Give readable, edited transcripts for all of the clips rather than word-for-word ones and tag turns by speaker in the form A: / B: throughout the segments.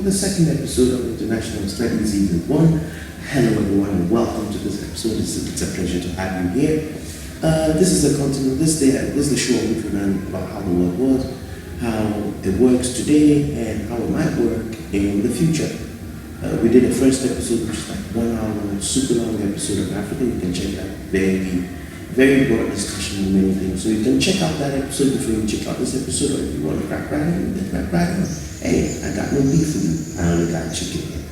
A: the second episode of International Studies Season 1. Hello everyone and welcome to this episode. It's a pleasure to have you here. This is the continent, this is the show in which we learn about how the world was, how it works today, and how it might work in the future. We did a first episode, which is like 1 hour, super long episode of Africa. You can check that very broad discussion on many things. So you can check out that episode before you check out this episode, or if you want to crack right in, then crack right in. Hey, I got no beef for you. I only got chicken here.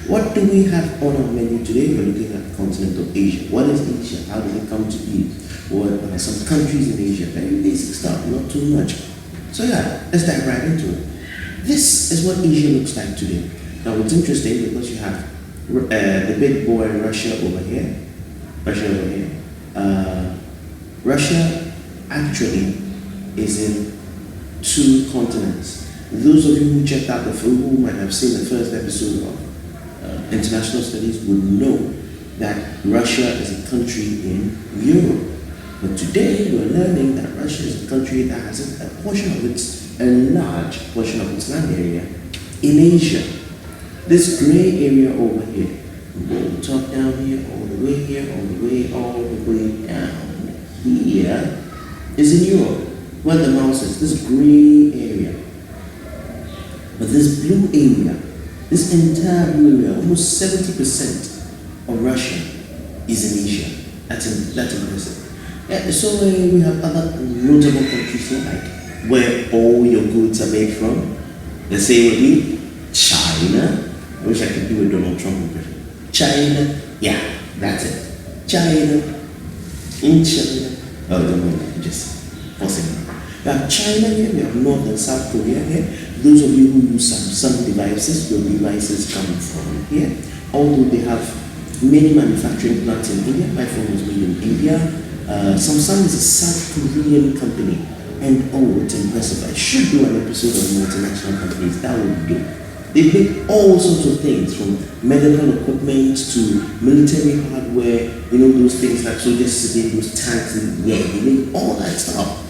A: What do we have on our menu today? We're looking at the continent of Asia. What is Asia? How did it come to be? What are some countries in Asia? Very basic stuff, not too much. So yeah, let's dive right into it. This is what Asia looks like today. Now it's interesting because you have the big boy Russia over here. Russia actually is in 2 continents. Those of you who checked out who might have seen the first episode of International Studies would know that Russia is a country in Europe. But today we're learning that Russia is a country that has a large portion of its land area in Asia. This gray area over here, we'll top down here, all the way here, all the way down here, is in Europe, where the mouse is, this gray area. But this blue area, this entire blue area, almost 70% of Russia is in Asia. That's impressive. So we have other notable countries here, like where all your goods are made from. Let's say with me, China. I wish I could do a Donald Trump impression. China, yeah, that's it. China, in China. Oh, don't mind, just forcing it. We have China here, we have North and South Korea here. Those of you who use Samsung devices, your devices come from here. Although they have many manufacturing plants in India, my phone was made in India. Samsung is a South Korean company. And oh, it's impressive. I should do an episode on multinational companies, that would be good. They make all sorts of things, from medical equipment to military hardware, those things like soldiers sitting, those tanks, and yeah, they make all that stuff.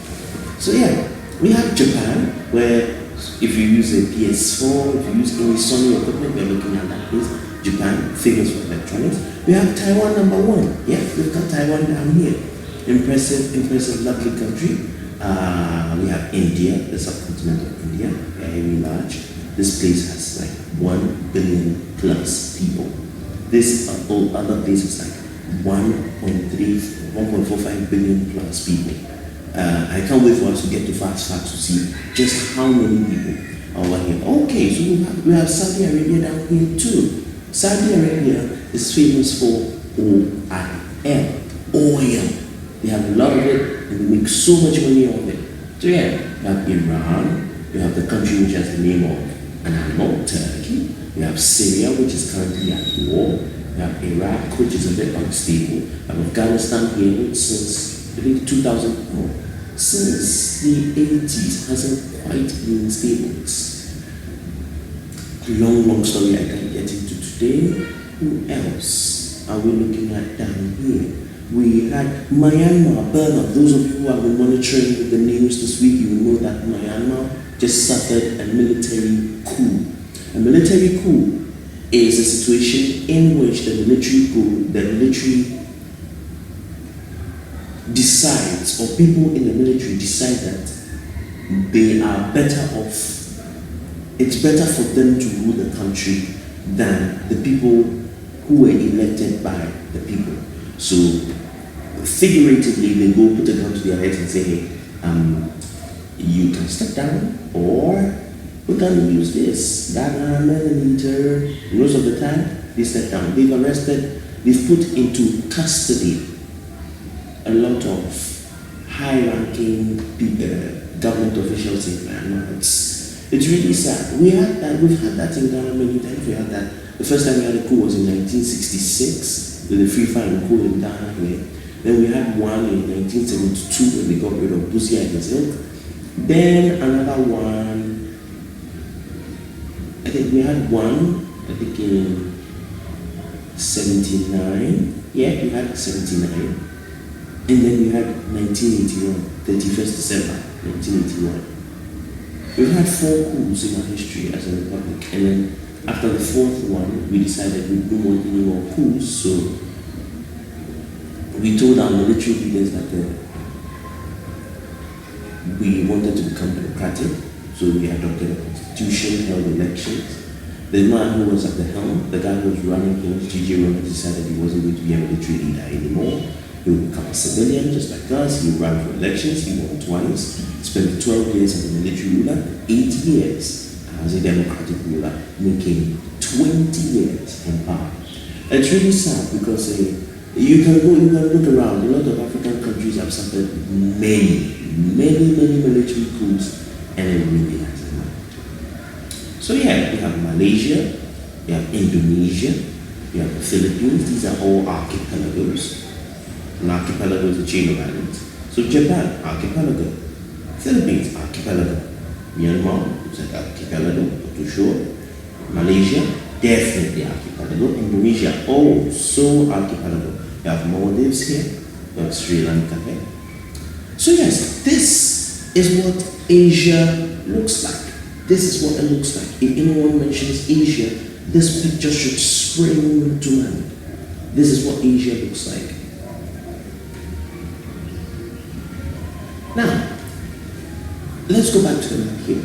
A: So yeah, we have Japan, where if you use a PS4, if you use any Sony equipment, we're looking at that place. Japan, famous for electronics. We have Taiwan, #1. Yeah, we've got Taiwan down here. Impressive, lovely country. We have India, the subcontinent of India, very large. This place has like 1 billion plus people. This other place is like 1.45 billion plus people. I can't wait for us to get to fast facts to see just how many people are over here. Okay, so we have Saudi Arabia down here too. Saudi Arabia is famous for oil. They have a lot of it and they make so much money off it. So yeah, we have Iran, we have the country which has the name of an animal, Turkey. We have Syria, which is currently at war. We have Iraq, which is a bit unstable. We have Afghanistan here, which since I think since the 80s hasn't quite been stable. It's a long story I can't get into today. Who else are we looking at down here? We had Myanmar, Burma. Those of you who have been monitoring the news this week, you will know that Myanmar just suffered a military coup. A military coup is a situation in which the military decides, or people in the military decide that they are better off. It's better for them to rule the country than the people who were elected by the people. So figuratively, they go put a gun to their heads and say, hey, you can step down, or we're going to use this, that millimeter. Most of the time, they step down. They've put into custody a lot of high-ranking government officials in Myanmar. It's really sad. We've had that in Ghana many times. We had that. The first time we had a coup was in 1966 with the Free Fighting coup in Ghana here. Then we had one in 1972 when they got rid of Busia and Zilk. Then another one, I think we had one, in 79. Yeah, we had 79. And then we had 1981, 31st December 1981. We've had 4 coups in our history as a republic, and then After the fourth one, we decided we didn't want any more coups, so we told our military leaders that we wanted to become democratic, so we adopted a constitution, held elections. The man who was at the helm, the guy who was running things, G.J. Ronald, decided he wasn't going to be a military leader anymore. He would become a civilian just like us. He ran for elections, he won twice, spent 12 years as a military ruler, 8 years as a democratic ruler, making 20 years in power. It's really sad because you can look around. A lot of African countries have suffered many military coups, and it really hasn't happened. So yeah, we have Malaysia, we have Indonesia, we have the Philippines. These are all archipelagos. An archipelago is a chain of islands. So Japan, archipelago. Philippines, archipelago. Myanmar, it's an archipelago, not too sure. Malaysia, definitely archipelago. Indonesia, also archipelago. We have Maldives here, we have Sri Lanka here. So yes, this is what Asia looks like. This is what it looks like. If anyone mentions Asia, this picture should spring to mind. This is what Asia looks like. Now, let's go back to the map here.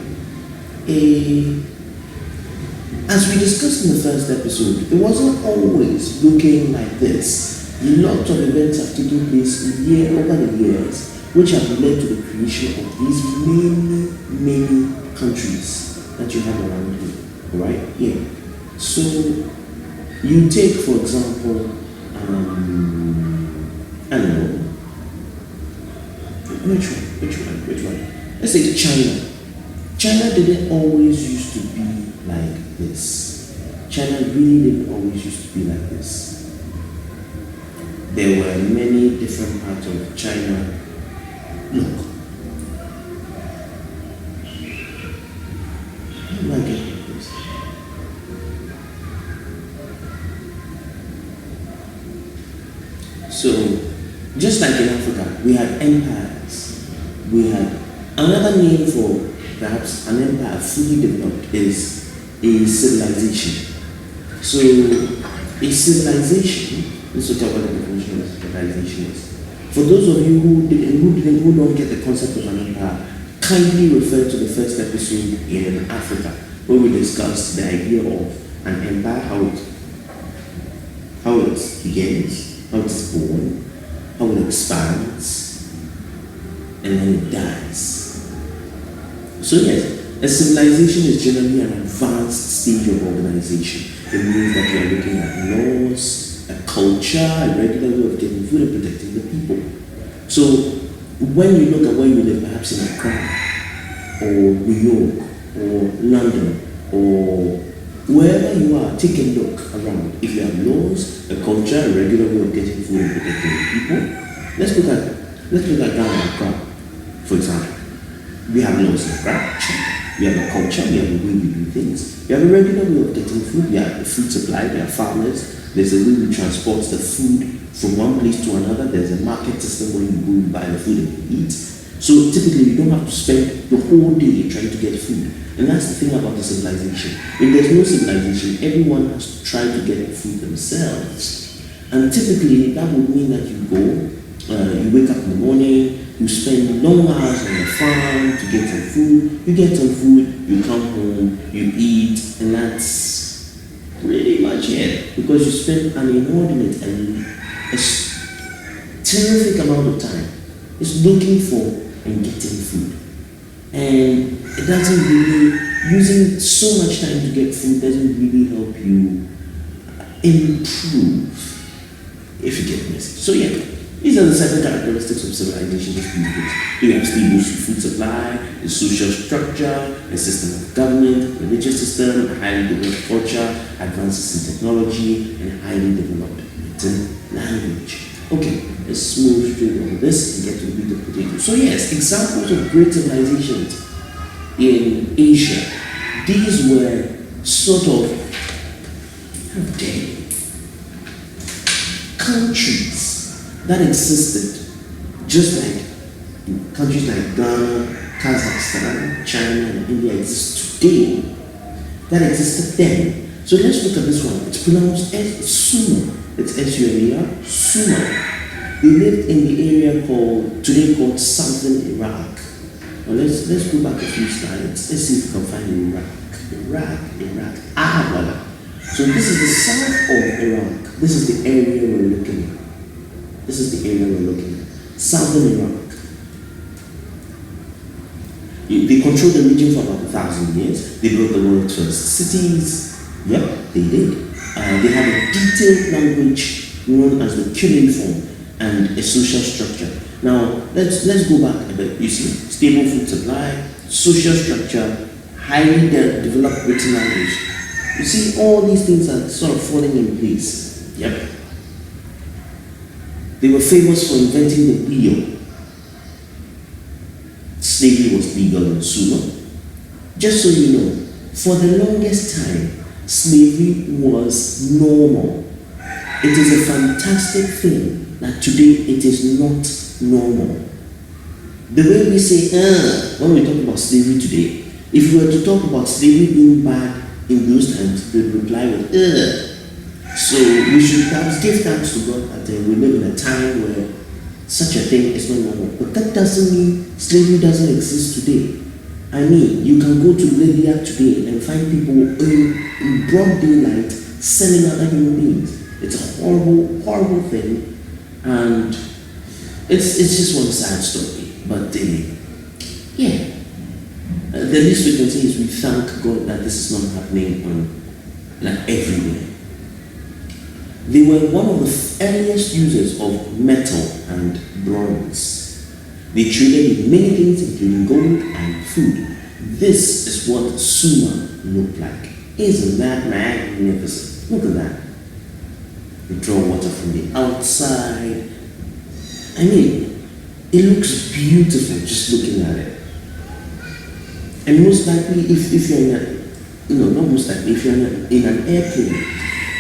A: As we discussed in the first episode, it wasn't always looking like this. Lots of events have taken place over the years, which have led to the creation of these many countries that you have around here, right here. So, you take, for example, I don't know, which one? Let's say China. China didn't always used to be like this. China really didn't always used to be like this. There were many different parts of China. Look. How do I get this? So, just like in Africa, we had empires. We had another name for perhaps an empire fully developed is a civilization. So, a civilization, let's talk about the definition of civilization is. For those of you who don't get the concept of an empire, kindly refer to the first episode in Africa, where we discussed the idea of an empire, how it begins, how it's born, how it expands, and then it dies. So yes, a civilization is generally an advanced stage of organization. It means that you are looking at laws, a culture, a regular way of getting food and protecting the people. So when you look at where you live, perhaps in Accra, or New York, or London, or wherever you are, take a look around. If you have laws, a culture, a regular way of getting food and protecting the people, let's look at Ghana, Accra, for example. We have laws in Accra, we have a culture, we have a way we do things, we have a regular way of getting food, we have the food supply, we have farmers, there's a way we transport the food from one place to another, there's a market system where you go and buy the food and you eat. So typically you don't have to spend the whole day trying to get food. And that's the thing about the civilization. If there's no civilization, everyone has to try to get the food themselves. And typically that would mean that you you wake up in the morning, you spend long hours on the farm to get some food, you get some food, you come home, you eat, and that's pretty much it. Because you spend an inordinate and a terrific amount of time just looking for and getting food. And it doesn't really, using so much time to get food doesn't really help you improve, if you get the message. So yeah, these are the 7 characteristics of civilization. Just you have stable food supply, a social structure, a system of government, a religious system, a highly developed culture, advances in technology, and highly developed written language. Okay, let's move straight over this and get to the meat of potato. So yes, examples of great civilizations in Asia. These were sort of, countries that existed, just like countries like Ghana, Kazakhstan, China, and India exist today, that existed then, So let's look at this one. It's pronounced Sumer. It's S-U-M-E-R, Sumer. They lived in the area today called southern Iraq. Now let's go back a few slides. Let's see if we can find Iraq. Voilà. So this is the south of Iraq. This is the area we're looking at. Southern Iraq. They controlled the region for about 1,000 years. They built the world's first cities. Yep, they did. They had a detailed language known as the cuneiform and a social structure. Now, let's go back a bit. You see, stable food supply, social structure, highly developed written language. You see, all these things are sort of falling in place. Yep. They were famous for inventing the wheel. Slavery was legal in Sumer. Just so you know, for the longest time, slavery was normal. It is a fantastic thing that today it is not normal. The way we say, when we talk about slavery today, if we were to talk about slavery being bad in those times, they would reply with, So we should perhaps give thanks to God that we live in a time where such a thing is not normal. But that doesn't mean slavery doesn't exist today. I mean, you can go to Libya today and find people in broad daylight selling other human beings. It's a horrible, horrible thing, and it's just one sad story. But the least we can say is we thank God that this is not happening everywhere. They were one of the earliest users of metal and bronze. They traded in many things, including gold and food. This is what Sumer looked like. Isn't that magnificent? Look at that. They draw water from the outside. I mean, it looks beautiful just looking at it. And most likely, if you're if you're in an airplane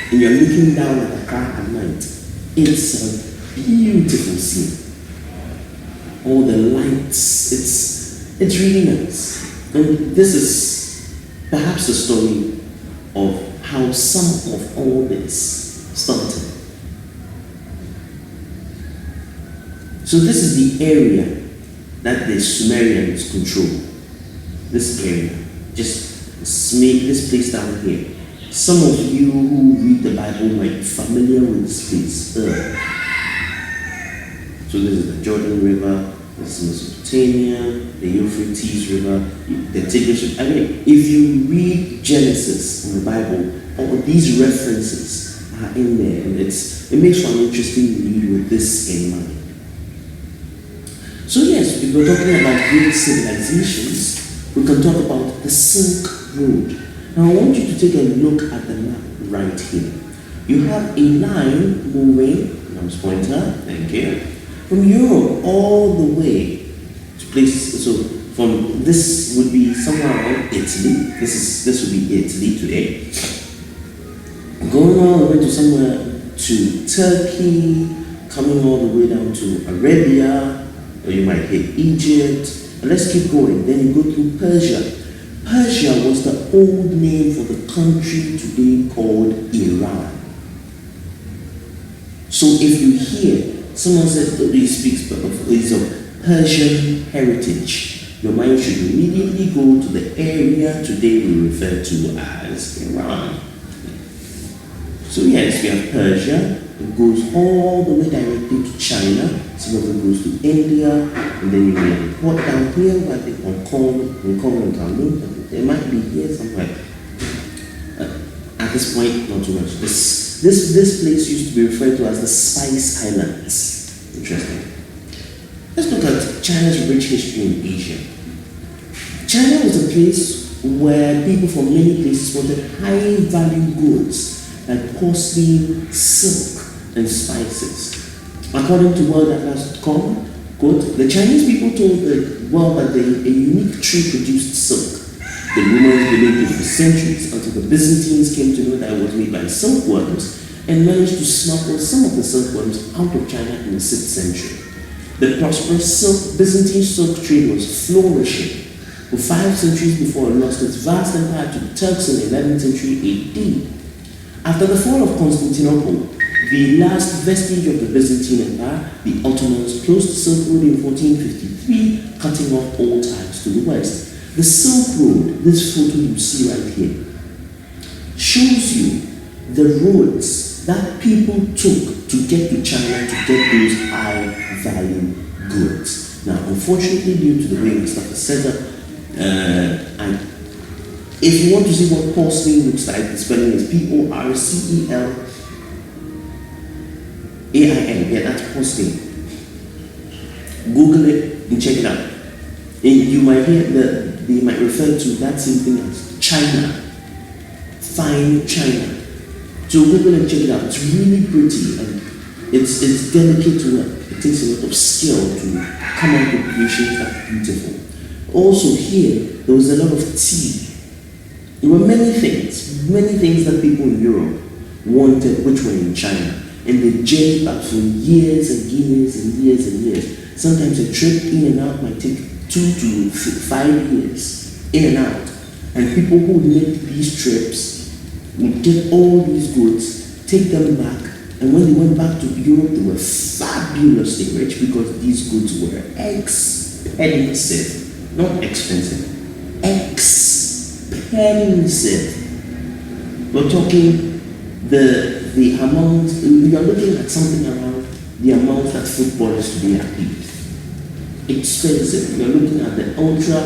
A: and you're looking down at the car at night, it's a beautiful scene. All the lights, it's really nice. And this is perhaps the story of how some of all this started. So this is the area that the Sumerians control. This area. Just make this place down here. Some of you who read the Bible might be familiar with this place. So this is the Jordan River, this is Mesopotamia, the Euphrates River, the Tigris River. I mean, if you read Genesis in the Bible, all these references are in there, and it makes for an interesting read with this in mind. So yes, if we're talking about great civilizations, we can talk about the Silk Road. Now I want you to take a look at the map right here. You have a line moving, mouse pointer, thank you, from Europe all the way to places. So from this would be somewhere around Italy. This would be Italy today. Going all the way to somewhere to Turkey, coming all the way down to Arabia, or you might hit Egypt. And let's keep going. Then you go through Persia. Persia was the old name for the country today called Iran. So if you hear someone says that he speaks of Persian heritage, your mind should immediately go to the area today we refer to as Iran. So yes, we have Persia. It goes all the way directly to China. Some of it goes to India, and then you may report down here, like Hong Kong and Kowloon. It might be here somewhere. At this point, not too much. This place used to be referred to as the Spice Islands. Interesting. Let's look at China's rich history in Asia. China was a place where people from many places wanted high-value goods like porcelain, silk, and spices. According to worldatlas.com, quote, the Chinese people told the world that a unique tree produced silk. The rumors believed it for centuries until the Byzantines came to know that it was made by silkworms and managed to smuggle some of the silkworms out of China in the 6th century. The prosperous Byzantine silk trade was flourishing for 5 centuries before it lost its vast empire to the Turks in the 11th century AD. After the fall of Constantinople, the last vestige of the Byzantine Empire, the Ottomans closed the Silk Road in 1453, cutting off all ties to the West. The Silk Road, this photo you see right here, shows you the roads that people took to get to China to get those high-value goods. Now, unfortunately, due to the way the stuff is set up, and if you want to see what porcelain looks like, the spelling is Porcelain. Yeah, that's porcelain. Google it and check it out. And you might hear they might refer to that same thing as China, fine China. So Google and check it out. It's really pretty and it's delicate work. It takes a lot of skill to come up with creations that are beautiful. Also here, there was a lot of tea. There were many things that people in Europe wanted which were in China. And they journeyed back for years and years and years and years. Sometimes a trip in and out might take 2 to 5 years, in and out. And people who would make these trips would get all these goods, take them back, and when they went back to Europe, they were fabulously rich because these goods were expensive. Not expensive, expensive. We're talking the amount, we are looking at something around the amount that football is to be paid. Expensive. We are looking at the ultra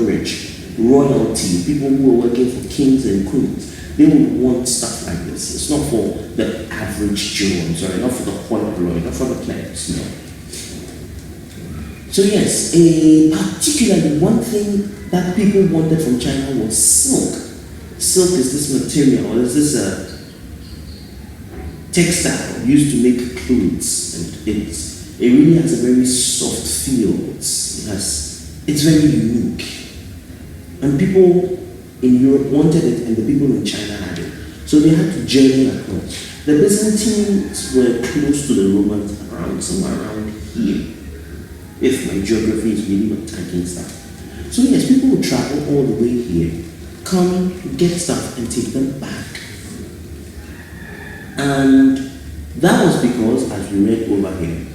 A: rich royalty, people who are working for kings and queens. They would want stuff like this. It's not for the average Joe, I'm sorry, not for the hoi polloi, not for the plebs, no. So yes, particularly one thing that people wanted from China was silk. Silk is this material, or is this textile used to make clothes, and it really has a very soft feel. It's very unique, and people in Europe wanted it, and the people in China had it. So they had to journey across. The Byzantines were close to the Romans, somewhere around here, if my geography is really not tagging stuff. So yes, people would travel all the way here, come, get stuff, and take them back. And that was because, as we read over here,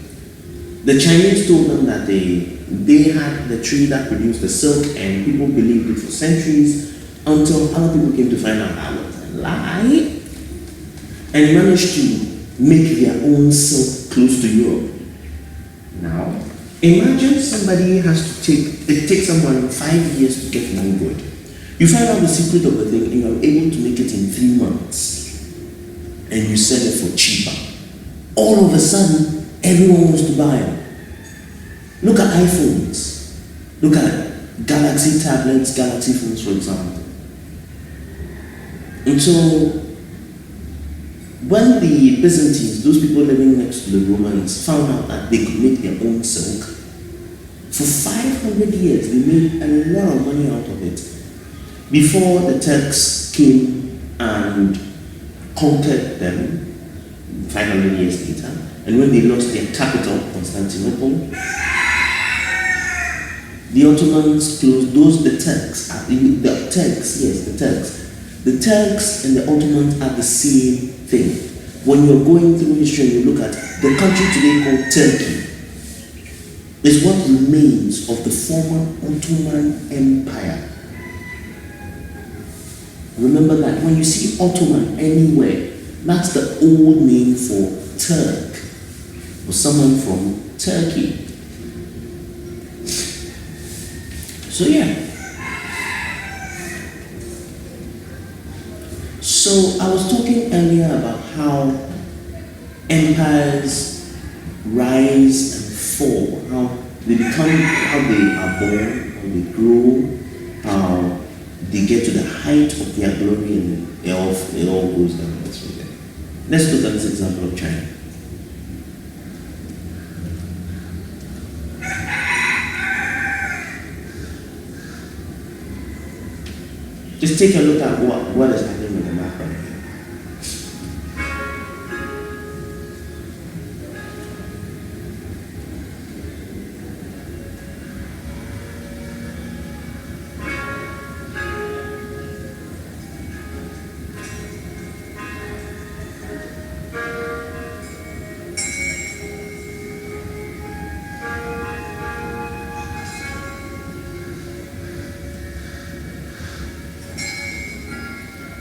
A: the Chinese told them that they had the tree that produced the silk, and people believed it for centuries until other people came to find out that was a lie, and managed to make their own silk close to Europe. Now, imagine somebody it takes someone 5 years to get one good. You find out the secret of the thing, and you're able to make it in 3 months, and you sell it for cheaper. All of a sudden, everyone wants to buy them. Look at iPhones. Look at Galaxy tablets, Galaxy phones, for example. And so, when the Byzantines, those people living next to the Romans, found out that they could make their own silk, for 500 years they made a lot of money out of it. Before the Turks came and conquered them 500 years later, and when they lost their capital, Constantinople, the Ottomans closed the Turks and the Ottomans are the same thing. When you're going through history and you look at the country today called Turkey, is what remains of the former Ottoman Empire. Remember that when you see Ottoman anywhere, that's the old name for Turk, or someone from Turkey. So yeah. So I was talking earlier about how empires rise and fall, how they are born, how they grow, how they get to the height of their glory, and it all goes down. Let's look at this example of China. Just take a look at what is happening with the map right here.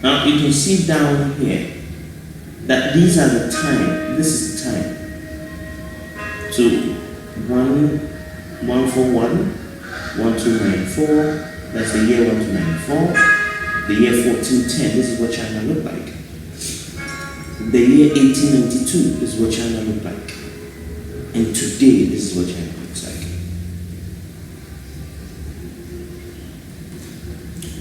A: Now you can see down here that these are the time. This is the time. So 1141, 1294. That's the year 1294. The year 1410. This is what China looked like. The year 1892. This is what China looked like. And today, this is what China looks like.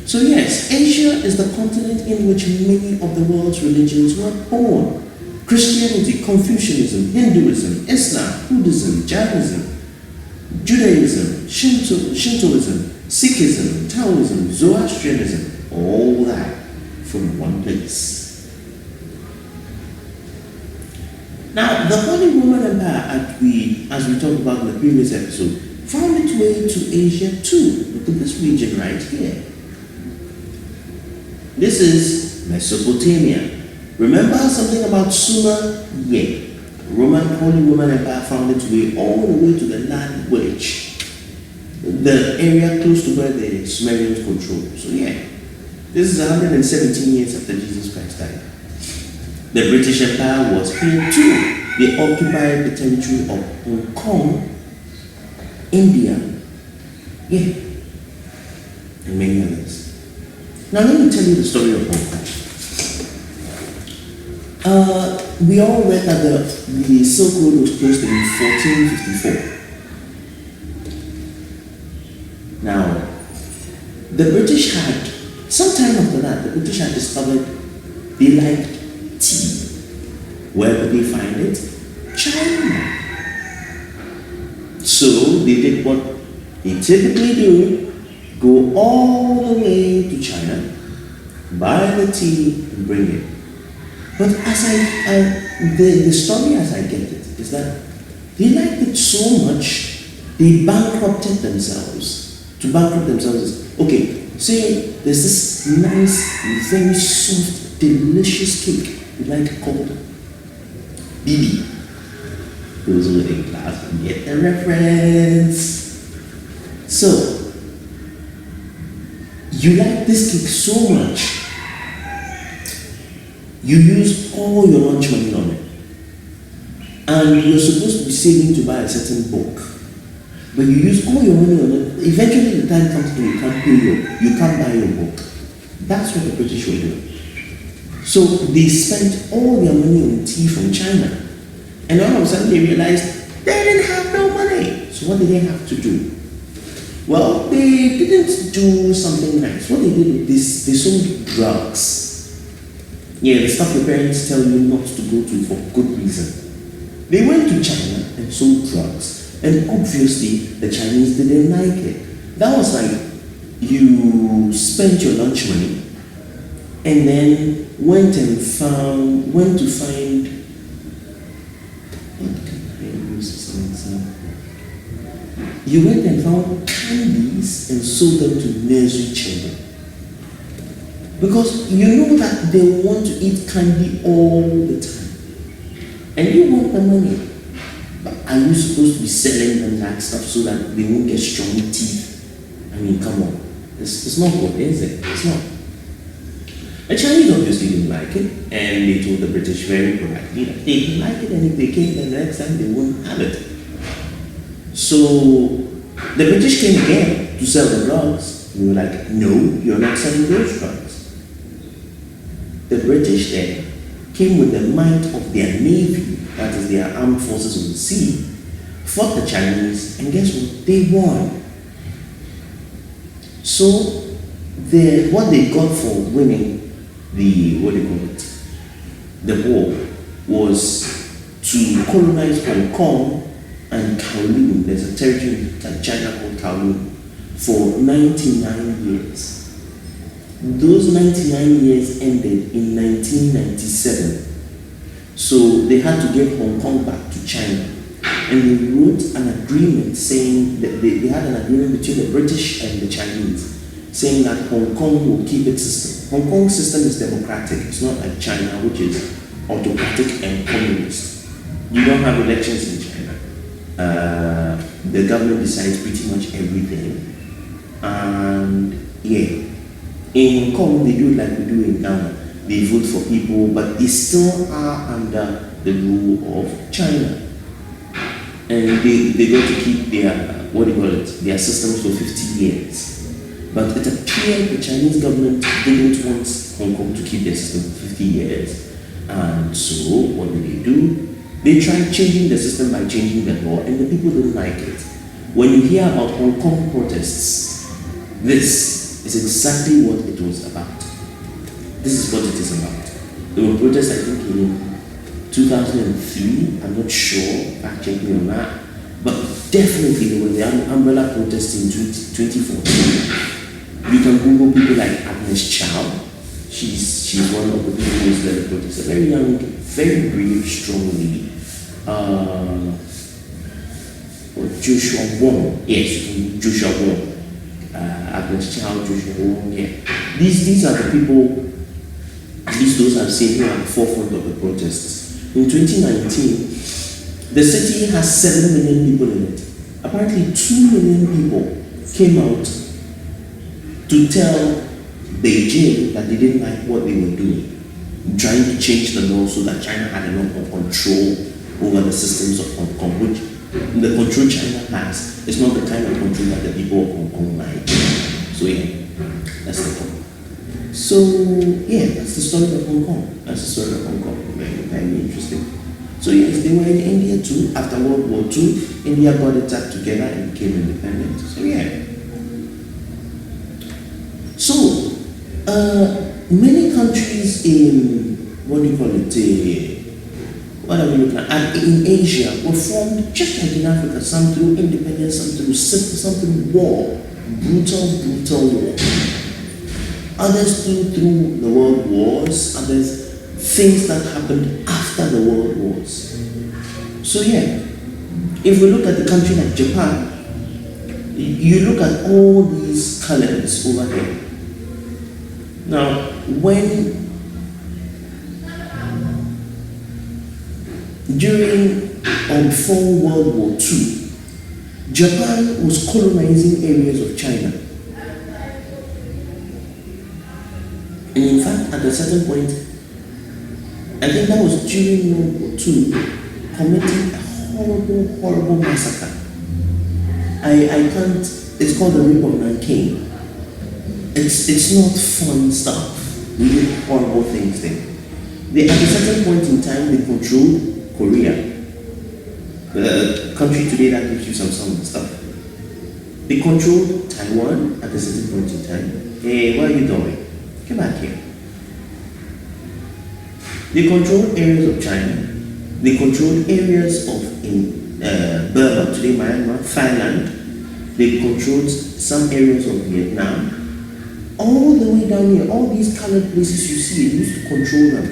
A: So yes, Asia is the continent in which many of the world's religions were born. Christianity, Confucianism, Hinduism, Islam, Buddhism, Jainism, Judaism, Shintoism, Sikhism, Taoism, Zoroastrianism, all that from one place. Now, the Holy Roman Empire, as we talked about in the previous episode, found its way to Asia too. Look at this region right here. This is Mesopotamia. Remember something about Sumer? Yeah. Holy Roman Empire found its way all the way to the land which the area close to where the Sumerians controlled. So yeah, this is 117 years after Jesus Christ died. The British Empire was here too. They occupied the territory of Hong Kong, India, yeah, and many others. Now let me tell you the story of Hong Kong. We all read that the Silk Road was closed in 1454. Now, the British had, sometime after that, the British had discovered they liked tea. Where did they find it? China. So they did what they typically do, go all the way to China, buy the tea and bring it. But as the story as I get it is that they liked it so much, they bankrupted themselves. To bankrupt themselves is, okay, say there's this nice, very soft, delicious cake you like called BB. Those who are in class can get the reference. So, you like this cake so much, you use all your lunch money on it. And you're supposed to be saving to buy a certain book. But you use all your money on it. Eventually the time comes when you can't pay you can't buy your book. That's what the British were doing. So they spent all their money on tea from China. And all of a sudden they realized they didn't have no money. So what did they have to do? Well, they didn't do something nice. What they did is they sold drugs. Yeah, the stuff your parents tell you not to go to for good reason. They went to China and sold drugs. And obviously, the Chinese didn't like it. That was like, you spent your lunch money and then went to find, what can I use as an example? You went and found candies and sold them to nursery children. Because you know that they want to eat candy all the time. And you want the money. But are you supposed to be selling them that stuff so that they won't get strong teeth? I mean, come on. It's not good, is it? It's not. The Chinese obviously didn't like it, and they told the British very politely that they didn't like it, and if they came the next time, they wouldn't have it. So the British came again to sell the drugs. We were like, no, you're not selling those drugs. The British then came with the might of their navy, that is their armed forces on the sea, fought the Chinese, and guess what? They won. So what they got for winning the war was to colonize Hong Kong and Kowloon. There's a territory in China called Kowloon for 99 years. Those 99 years ended in 1997. So they had to give Hong Kong back to China. And they wrote an agreement saying that they had an agreement between the British and the Chinese saying that Hong Kong will keep its system. Hong Kong's system is democratic. It's not like China, which is autocratic and communist. You don't have elections in China. The government decides pretty much everything. And yeah. In Hong Kong, they do it like we do in Ghana. They vote for people, but they still are under the rule of China. And they got to keep their, their systems for 50 years. But it appeared the Chinese government didn't want Hong Kong to keep their system for 50 years. And so, what do? They tried changing the system by changing the law, and the people don't like it. When you hear about Hong Kong protests, this is exactly what it was about. This is what it is about. There were protests, I think, in 2003. I'm not sure, fact check me on that. But definitely there was the umbrella protest in 2014. You can Google people like Agnes Chow. She's one of the people who's led the protest. A very young, very brave, strong lady. Joshua Wong. Yes, Joshua Wong. Agnes Chow, Joshua Wong. Yeah. These are the people, at least those I've seen here at the forefront of the protests. In 2019, the city has 7 million people in it. Apparently 2 million people came out to tell Beijing that they didn't like what they were doing, trying to change the law so that China had enough control over the systems of Hong Kong, which the control China has is not the kind of control that the people of Hong Kong like. So yeah, that's the point. So yeah, that's the story of Hong Kong. That's the story of Hong Kong. Very, very interesting. So yes, they were in India too. After World War II, India got its act together and became independent. So yeah. So many countries in what are we looking at? And in Asia were formed just like in Africa, some through independence, some through war, brutal war. Others through the world wars, others things that happened after the world wars. So yeah, if we look at the country like Japan, you look at all these colors over there. Now, during or before World War II, Japan was colonizing areas of China. And in fact, at a certain point, I think that was during World War II, committing a horrible massacre. I can't, it's called the Rape of Nanking. It's not fun stuff. We did horrible things there. At a certain point in time, they controlled Korea, the country today that gives you some stuff. They controlled Taiwan at a certain point in time. Hey, where are you going? Get back here. They controlled areas of China. They controlled areas of Burma, today Myanmar, Thailand. They controlled some areas of Vietnam. All the way down here, all these colored places you see, they used to control them.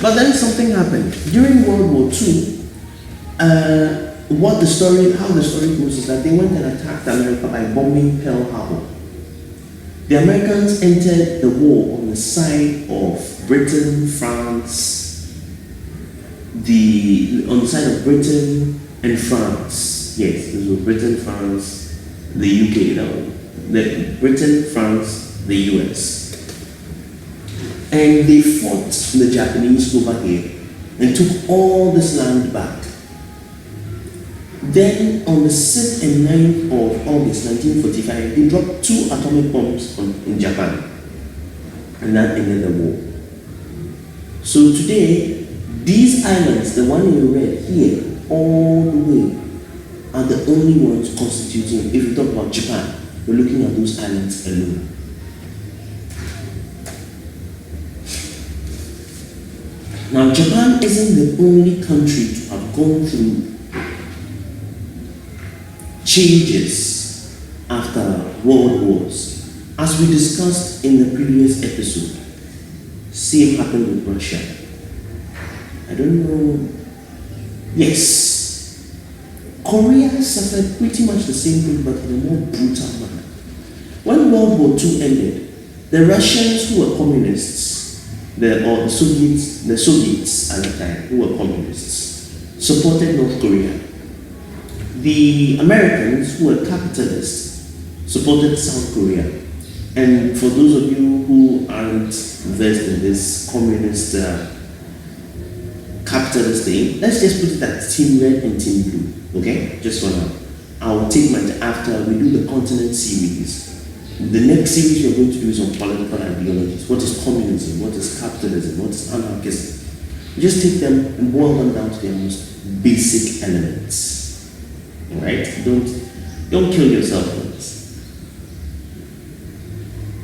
A: But then something happened. During World War II, how the story goes is that they went and attacked America by bombing Pearl Harbor. The Americans entered the war on the side of Britain, France, on the side of Britain and France. Yes, this was Britain, France, the UK, Britain, France, the US. And they fought the Japanese over here and took all this land back. Then on the 6th and 9th of August 1945, they dropped 2 atomic bombs in Japan. And that ended the war. So today, these islands, the one in red here, all the way, are the only ones constituting, if we talk about Japan, we're looking at those islands alone. Now, Japan isn't the only country to have gone through changes after world wars. As we discussed in the previous episode, same happened with Russia. I don't know. Yes. Korea suffered pretty much the same thing, but in a more brutal manner. When World War II ended, the Russians who were communists, the Soviets at the time, who were communists, supported North Korea. The Americans, who were capitalists, supported South Korea. And for those of you who aren't versed in this communist capitalist thing, let's just put it at Team Red and Team Blue, okay? Just for now. I'll take my after we do the continent series. The next series we're going to do is on political ideologies. What is communism? What is capitalism? What is anarchism? Just take them and boil them down to their most basic elements. Alright? Don't kill yourself with this.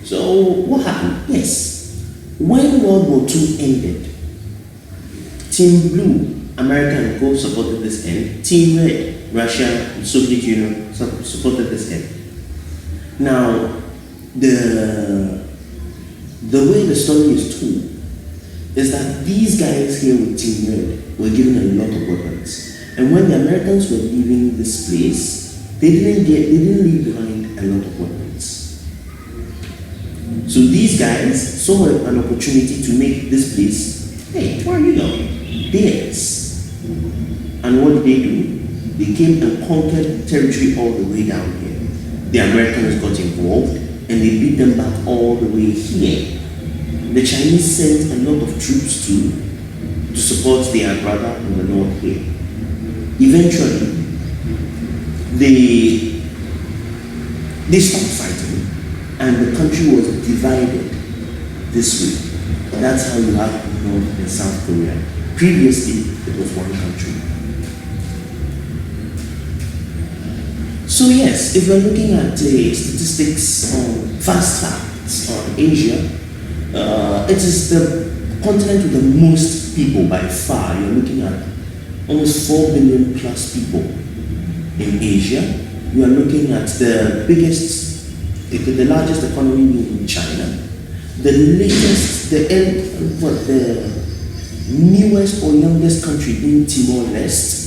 A: So what happened? Yes. When World War II ended, Team Blue, America and Co. supported this end. Team Red, Russia and Soviet Union supported this end. Now, the way the story is told is that these guys here with Team Red were given a lot of weapons. And when the Americans were leaving this place, they didn't leave behind a lot of weapons. So these guys saw an opportunity to make this place, hey, where are you going? Theirs. And what did they do? They came and conquered territory all the way down here. The Americans got involved and they beat them back all the way here. The Chinese sent a lot of troops to support their brother in the north here. Eventually, they stopped fighting and the country was divided this way. That's how you have North and South Korea. Previously, it was one country. So yes, if we're looking at statistics on fast facts on Asia, it is the continent with the most people by far. You're looking at almost 4 billion plus people in Asia. You are looking at the largest economy being in China, the newest or youngest country being Timor-Leste,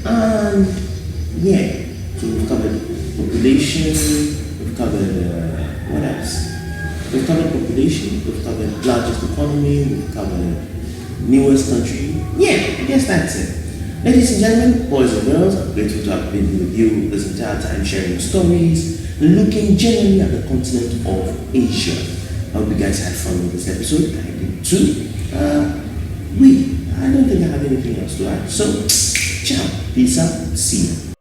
A: and yeah, so we've covered population, we've covered what else? We've covered population, we've covered largest economy, we've covered newest country. Yeah, I guess that's it. Ladies and gentlemen, boys and girls, I'm grateful to have been with you this entire time, sharing stories, looking generally at the continent of Asia. I hope you guys had fun with this episode. I did too. I don't think I have anything else to add. So, ciao, peace out, see ya.